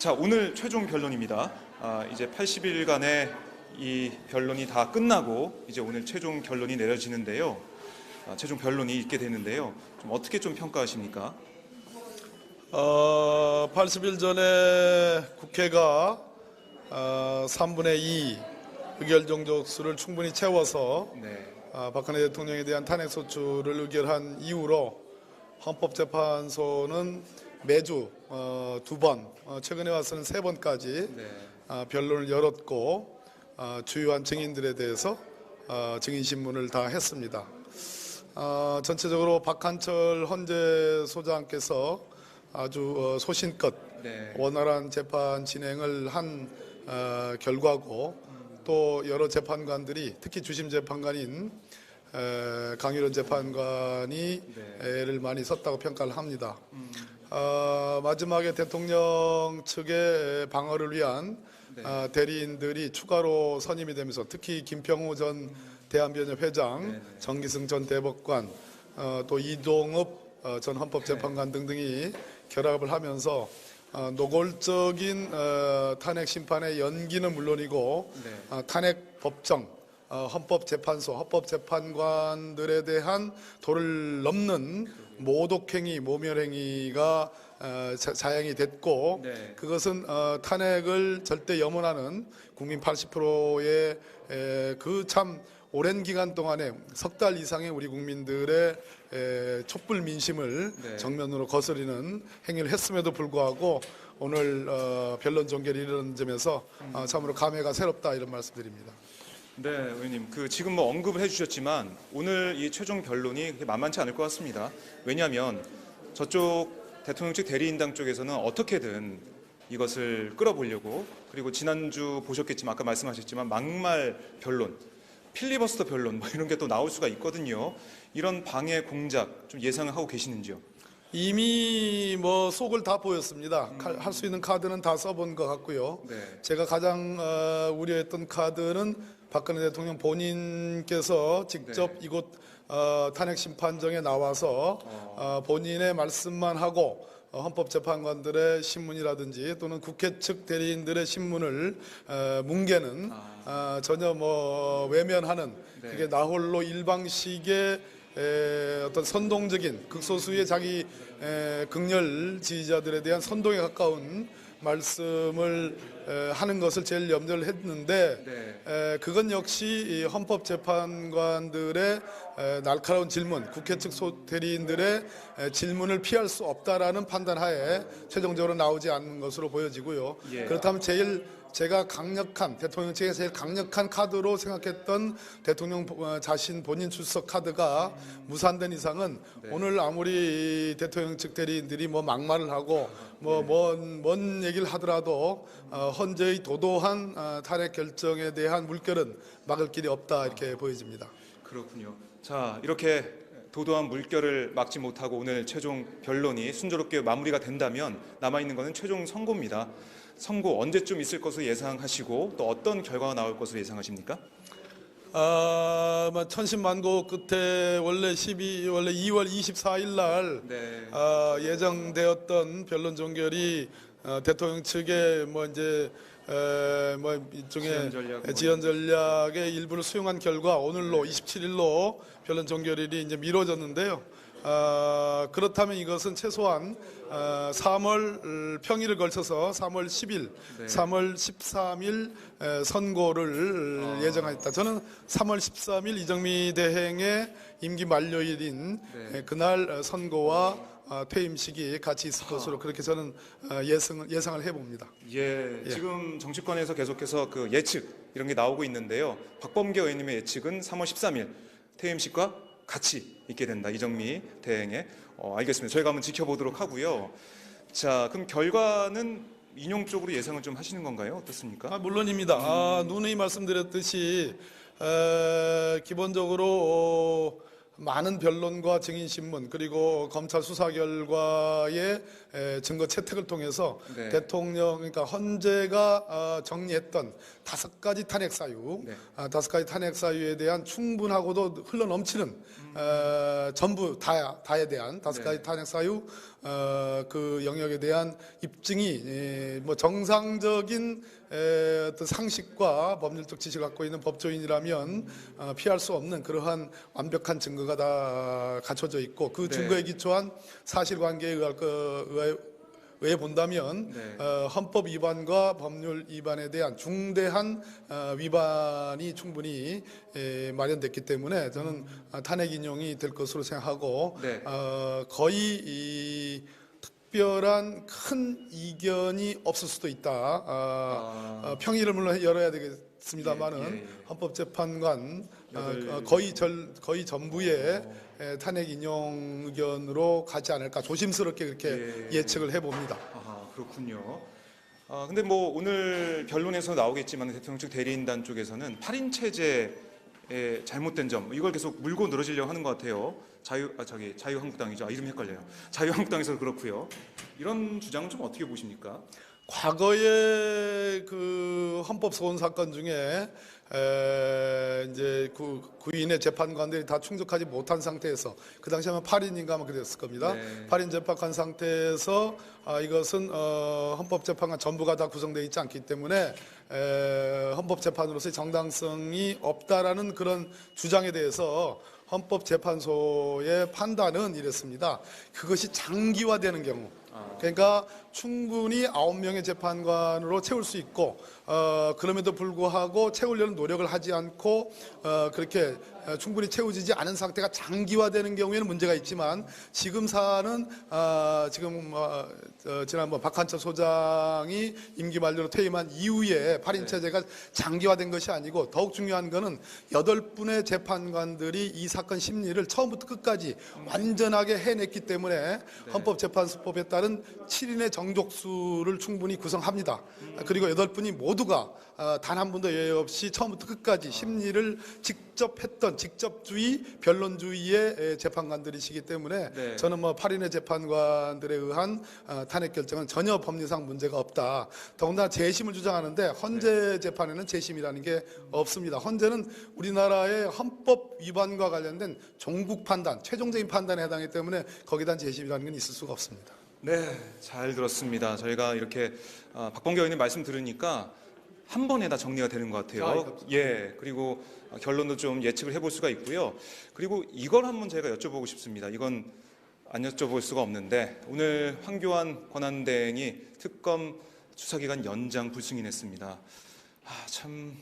자, 오늘 최종 변론입니다. 이제 80일간의 이 변론이 다 끝나고 이제 오늘 최종 결론이 내려지는데요. 최종 변론이 있게 되는데요. 좀 어떻게 좀 평가하십니까? 80일 전에 국회가 3분의 2 의결 정족수를 충분히 채워서 박근혜 대통령에 대한 탄핵소추를 의결한 이후로 헌법재판소는 매주 2번, 최근에 와서는 3번까지 변론을 열었고 주요한 증인들에 대해서 증인신문을 다 했습니다. 전체적으로 박한철 헌재 소장께서 아주 소신껏 원활한 재판 진행을 한 결과고, 또 여러 재판관들이, 특히 주심 재판관인 강일원 재판관이 애를 많이 썼다고 평가를 합니다. 마지막에 대통령 측의 방어를 위한 대리인들이 추가로 선임이 되면서, 특히 김평우 전 대한변협 회장, 정기승 전 대법관, 또 이동읍 전 헌법재판관 등등이 결합을 하면서 노골적인 탄핵 심판의 연기는 물론이고 탄핵 법정, 헌법재판소, 헌법재판관들에 대한 도를 넘는 모독행위, 모멸행위가 자행이 됐고, 그것은 탄핵을 절대 염원하는 국민 80%의 그 참 오랜 기간 동안에 석 달 이상의 우리 국민들의 촛불 민심을 정면으로 거스르는 행위를 했음에도 불구하고 오늘 변론 종결이 이르는 점에서 참으로 감회가 새롭다, 이런 말씀드립니다. 네, 의원님. 지금 뭐 언급을 해주셨지만 오늘 이 최종 변론이 그렇게 만만치 않을 것 같습니다. 왜냐하면 저쪽 대통령 측 대리인당 쪽에서는 어떻게든 이것을 끌어보려고, 그리고 지난주 보셨겠지만 아까 말씀하셨지만 막말 변론, 필리버스터 변론 뭐 이런 게 또 나올 수가 있거든요. 이런 방해 공작 좀 예상을 하고 계시는지요? 이미 뭐 속을 다 보였습니다. 할 수 있는 카드는 다 써본 것 같고요. 제가 가장 우려했던 카드는 박근혜 대통령 본인께서 직접 이곳 탄핵 심판정에 나와서 본인의 말씀만 하고 헌법재판관들의 신문이라든지 또는 국회 측 대리인들의 신문을 뭉개는, 전혀 뭐 외면하는, 그게 나홀로 일방식의 어떤 선동적인, 극소수의 자기 극렬 지지자들에 대한 선동에 가까운 말씀을 하는 것을 제일 염려를 했는데, 그건 역시 헌법재판관들의 날카로운 질문, 국회 측 대리인들의 질문을 피할 수 없다라는 판단하에 최종적으로 나오지 않는 것으로 보여지고요. 그렇다면 제가 강력한, 대통령 측에서 제일 강력한 카드로 생각했던 대통령 자신 본인 출석 카드가 무산된 이상은 오늘 아무리 대통령 측 대리인들이 뭐 막말을 하고 뭔 얘기를 하더라도 헌재의 도도한 탄핵 결정에 대한 물결은 막을 길이 없다, 이렇게 보여집니다. 그렇군요. 자, 이렇게 도도한 물결을 막지 못하고 오늘 최종 변론이 순조롭게 마무리가 된다면 남아있는 것은 최종 선고입니다. 선고 언제쯤 있을 것으로 예상하시고 또 어떤 결과가 나올 것으로 예상하십니까? 천신만고 끝에 원래 2월 24일 날 예정되었던 변론 종결이 대통령 측의 일종의 지연 전략의 일부를 수용한 결과 오늘로 27일로 변론 종결일이 이제 미뤄졌는데요. 그렇다면 이것은 최소한 3월 평일을 걸쳐서 3월 10일, 3월 13일 선고를 예정하였다. 저는 3월 13일 이정미 대행의 임기 만료일인 그날 선고와 퇴임식이 같이 있을 것으로 그렇게 저는 예상을 해봅니다. 지금 정치권에서 계속해서 그 예측 이런 게 나오고 있는데요. 박범계 의원님의 예측은 3월 13일 퇴임식과 같이 있게 된다, 이정미 대행의. 알겠습니다. 저희가 한번 지켜보도록 하고요. 자, 그럼 결과는 인용 쪽으로 예상을 좀 하시는 건가요? 어떻습니까? 물론입니다. 누누이 말씀드렸듯이 기본적으로 많은 변론과 증인신문 그리고 검찰 수사 결과의 증거 채택을 통해서 네. 대통령 그러니까 헌재가 정리했던 5가지 탄핵 사유, 네. 5가지 탄핵 사유에 대한 충분하고도 흘러넘치는 전부 다에 대한 5가지 네. 탄핵 사유 그 영역에 대한 입증이 뭐 정상적인 어떤 상식과 법률적 지식을 갖고 있는 법조인이라면 피할 수 없는 그러한 완벽한 증거가 다 갖춰져 있고 그 네. 증거에 기초한 사실관계에 의해 본다면 네. 헌법 위반과 법률 위반에 대한 중대한 위반이 충분히 마련됐기 때문에 저는 탄핵 인용이 될 것으로 생각하고 네. 거의 이 특별한 큰 이견이 없을 수도 있다. 평의를 물론 열어야 되겠습니다만은 예, 예, 예. 헌법재판관 여덟- 거의 전부의 탄핵 인용 의견으로 가지 않을까 조심스럽게 그렇게 예측을 해봅니다. 아하, 그렇군요. 근데 뭐 오늘 변론에서 나오겠지만 대통령 측 대리인단 쪽에서는 8인 체제의 잘못된 점 이걸 계속 물고 늘어지려고 하는 것 같아요. 자유한국당이죠. 이름이 헷갈려요. 자유한국당에서 그렇고요. 이런 주장은 좀 어떻게 보십니까? 과거의 그 헌법 소원 사건 중에 이제 구인의 재판관들이 다 충족하지 못한 상태에서 그 당시에 아마 8인인가 아마 그랬을 겁니다. 네. 8인 재판관 상태에서 이것은 헌법재판관 전부가 다 구성되어 있지 않기 때문에 헌법재판으로서의 정당성이 없다라는 그런 주장에 대해서 헌법재판소의 판단은 이랬습니다. 그것이 장기화되는 경우 그러니까 충분히 9명의 재판관으로 채울 수 있고 그럼에도 불구하고 채우려는 노력을 하지 않고 그렇게 충분히 채워지지 않은 상태가 장기화되는 경우에는 문제가 있지만 지금 사안은 지금 지난번 박한철 소장이 임기 만료로 퇴임한 이후에 8인 체제가 장기화된 것이 아니고 더욱 중요한 것은 8분의 재판관들이 이 사건 심리를 처음부터 끝까지 완전하게 해냈기 때문에 헌법재판소법에 따른 7인의 정족수를 충분히 구성합니다. 그리고 8분이 모두가 단 한 분도 예외 없이 처음부터 끝까지 심리를 직접 했던 직접주의, 변론주의의 재판관들이시기 때문에 네. 저는 뭐 8인의 재판관들에 의한 탄핵 결정은 전혀 법리상 문제가 없다. 더군다나 재심을 주장하는데 헌재 재판에는 재심이라는 게 없습니다. 헌재는 우리나라의 헌법 위반과 관련된 종국 판단, 최종적인 판단에 해당하기 때문에 거기에 대한 재심이라는 건 있을 수가 없습니다. 네, 잘 들었습니다. 저희가 이렇게 박범계 의원님 말씀 들으니까 한 번에 다 정리가 되는 것 같아요. 예, 그리고 결론도 좀 예측을 해볼 수가 있고요. 그리고 이걸 한번 제가 여쭤보고 싶습니다. 이건 안 여쭤볼 수가 없는데 오늘 황교안 권한대행이 특검 수사기간 연장 불승인했습니다. 참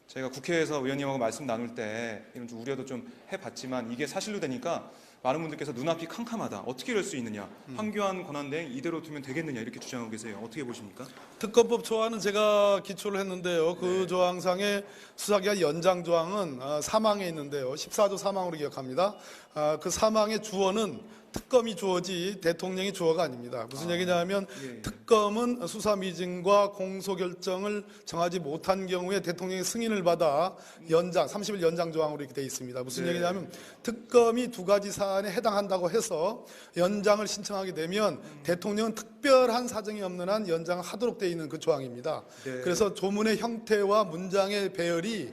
저희가 국회에서 의원님하고 말씀 나눌 때 이런 좀 우려도 좀 해봤지만 이게 사실로 되니까 많은 분들께서 눈앞이 캄캄하다. 어떻게 이럴 수 있느냐. 황교안 권한대행 이대로 두면 되겠느냐 이렇게 주장하고 계세요. 어떻게 보십니까? 특검법 조항은 제가 기초를 했는데요. 그 조항상의 수사기간 연장 조항은 사망에 있는데요. 14조 사망으로 기억합니다. 그 사망의 주어는 특검이 주어지 대통령이 주어가 아닙니다. 무슨 얘기냐면 특검은 수사 미증과 공소 결정을 정하지 못한 경우에 대통령의 승인을 받아 연장 30일 연장 조항으로 이렇게 되어 있습니다. 무슨 얘기냐면 특검이 2가지 사안에 해당한다고 해서 연장을 신청하게 되면 대통령은 특별한 사정이 없는 한 연장을 하도록 되어 있는 그 조항입니다. 네. 그래서 조문의 형태와 문장의 배열이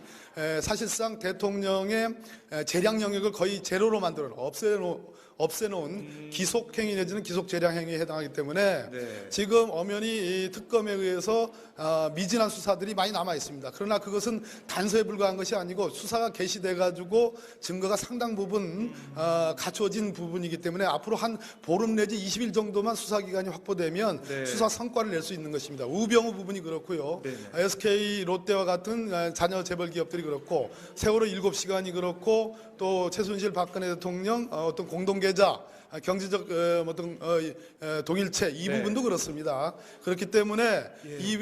사실상 대통령의 재량 영역을 거의 제로로 만들어 없애놓은 기속행위 내지는 기속재량행위에 해당하기 때문에 네. 지금 엄연히 이 특검에 의해서 미진한 수사들이 많이 남아 있습니다. 그러나 그것은 단서에 불과한 것이 아니고 수사가 개시돼 가지고 증거가 상당 부분 갖춰진 부분이기 때문에 앞으로 한 보름 내지 20일 정도만 수사 기간이 확보되면 네. 수사 성과를 낼 수 있는 것입니다. 우병우 부분이 그렇고요. 네. SK 롯데와 같은 자녀 재벌 기업들이 그렇고 세월호 7시간이 그렇고 또 최순실 박근혜 대통령 어떤 공동계좌 경제적 어떤 동일체 이 네. 부분도 그렇습니다. 그렇기 때문에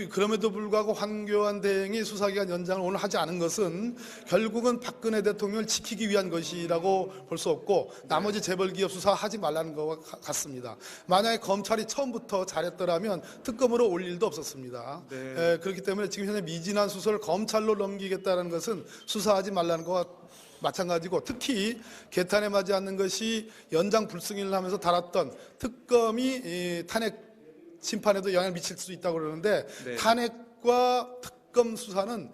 그럼에도 불구하고 황교안 대행이 수사기간 연장을 오늘 하지 않은 것은 결국은 박근혜 대통령을 지키기 위한 것이라고 볼 수 없고 나머지 재벌기업 수사하지 말라는 것과 같습니다. 만약에 검찰이 처음부터 잘했더라면 특검으로 올 일도 없었습니다. 네. 그렇기 때문에 지금 현재 미진한 수사를 검찰로 넘기겠다는 것은 수사하지 말라는 것과 마찬가지고 특히 개탄에 맞지 않는 것이 연장 불승인을 하면서 달았던 특검이 이 탄핵 심판에도 영향을 미칠 수 있다고 그러는데 네. 탄핵과 특검 수사는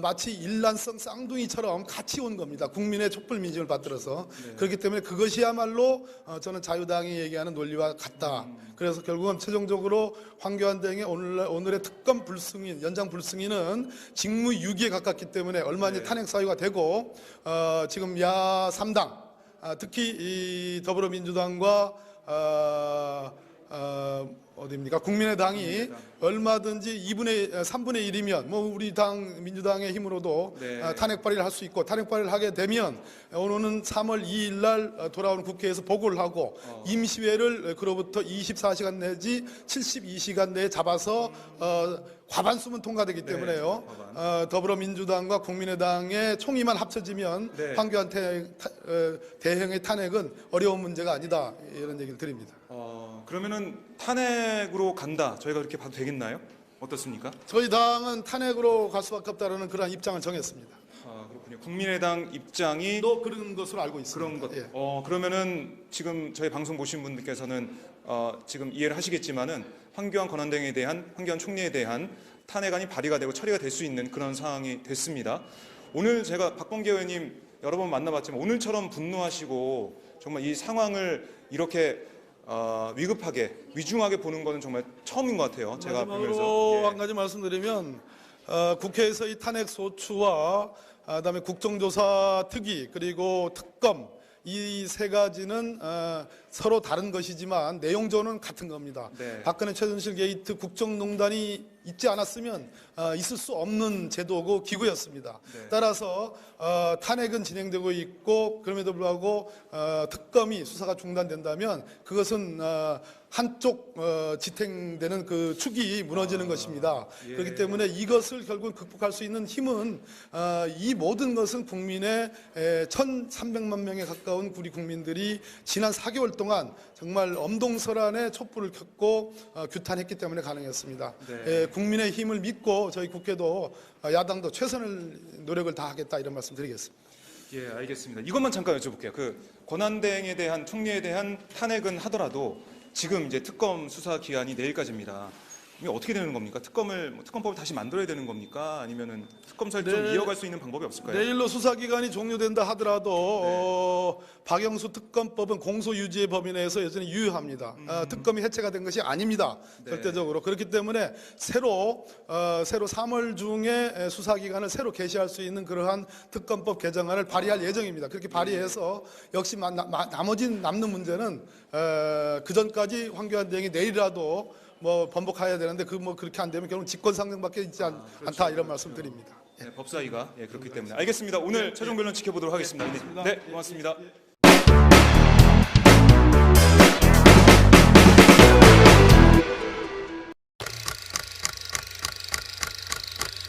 마치 일란성 쌍둥이처럼 같이 온 겁니다. 국민의 촛불 민심을 받들어서. 그렇기 때문에 그것이야말로 저는 자유당이 얘기하는 논리와 같다. 그래서 결국은 최종적으로 황교안 등의 오늘의 특검 불승인, 연장 불승인은 직무유기에 가깝기 때문에 얼마 이제 탄핵 사유가 되고 지금 야 3당 특히 이 더불어민주당과 어디입니까? 국민의당이 얼마든지 3분의 1이면 뭐 우리 당 민주당의 힘으로도 네. 탄핵 발의를 할 수 있고 탄핵 발의를 하게 되면 오는 3월 2일 날 돌아오는 국회에서 보고를 하고 임시회를 그로부터 24시간 내지 72시간 내에 잡아서 과반수면 통과되기 때문에요. 더불어민주당과 국민의당의 총의만 합쳐지면 네. 황교안 대행의 탄핵은 어려운 문제가 아니다. 이런 얘기를 드립니다. 그러면은 탄핵으로 간다. 저희가 그렇게 봐도 되겠나요? 어떻습니까? 저희 당은 탄핵으로 갈 수밖에 없다는 그러한 입장을 정했습니다. 그렇군요. 국민의당 입장이 또 그런 것으로 알고 있습니다. 그런 것. 예. 그러면은 지금 저희 방송 보신 분들께서는 지금 이해를 하시겠지만은 황교안 권한대행에 대한 황교안 총리에 대한 탄핵안이 발의가 되고 처리가 될 수 있는 그런 상황이 됐습니다. 오늘 제가 박범계 의원님 여러 번 만나봤지만 오늘처럼 분노하시고 정말 이 상황을 이렇게 위급하게 위중하게 보는 거는 정말 처음인 것 같아요. 제가 마지막으로 보면서. 한 가지 말씀드리면 국회에서 이 탄핵 소추와 그다음에 국정조사 특위 그리고 특검 이 세 가지는 서로 다른 것이지만 내용적으로는 같은 겁니다. 네. 박근혜 최순실 게이트 국정농단이 있지 않았으면 있을 수 없는 제도고 기구였습니다. 네. 따라서 탄핵은 진행되고 있고 그럼에도 불구하고 특검이 수사가 중단된다면 그것은 한쪽 지탱되는 그 축이 무너지는 것입니다. 예. 그렇기 때문에 이것을 결국 극복할 수 있는 힘은 이 모든 것은 국민의 1,300만 명에 가까운 우리 국민들이 지난 4개월 동안 정말 엄동설안에 촛불을 켰고 규탄했기 때문에 가능했습니다. 네. 국민의 힘을 믿고 저희 국회도 야당도 최선을 노력을 다하겠다 이런 말씀 드리겠습니다. 예, 알겠습니다. 이것만 잠깐 여쭤볼게요. 그 권한대행에 대한 총리에 대한 탄핵은 하더라도 지금 이제 특검 수사 기한이 내일까지입니다. 이게 어떻게 되는 겁니까? 특검법을 다시 만들어야 되는 겁니까? 아니면은 특검 설정 네. 이어갈 수 있는 방법이 없을까요? 내일로 수사 기간이 종료된다 하더라도 박영수 특검법은 공소유지의 범위 내에서 여전히 유효합니다. 특검이 해체가 된 것이 아닙니다. 네. 절대적으로. 그렇기 때문에 새로 3월 중에 수사 기간을 새로 개시할 수 있는 그러한 특검법 개정안을 발의할 예정입니다. 그렇게 발의해서 역시 나머지 남는 문제는 그 전까지 황교안 대행이 내일이라도 뭐 번복해야 되는데 그렇게 안 되면 결국 직권상정밖에 있지 않다 이런 말씀드립니다. 네, 법사위가 그렇기 때문에 알겠습니다. 오늘 최종 변론 지켜보도록 하겠습니다. 네, 고맙습니다.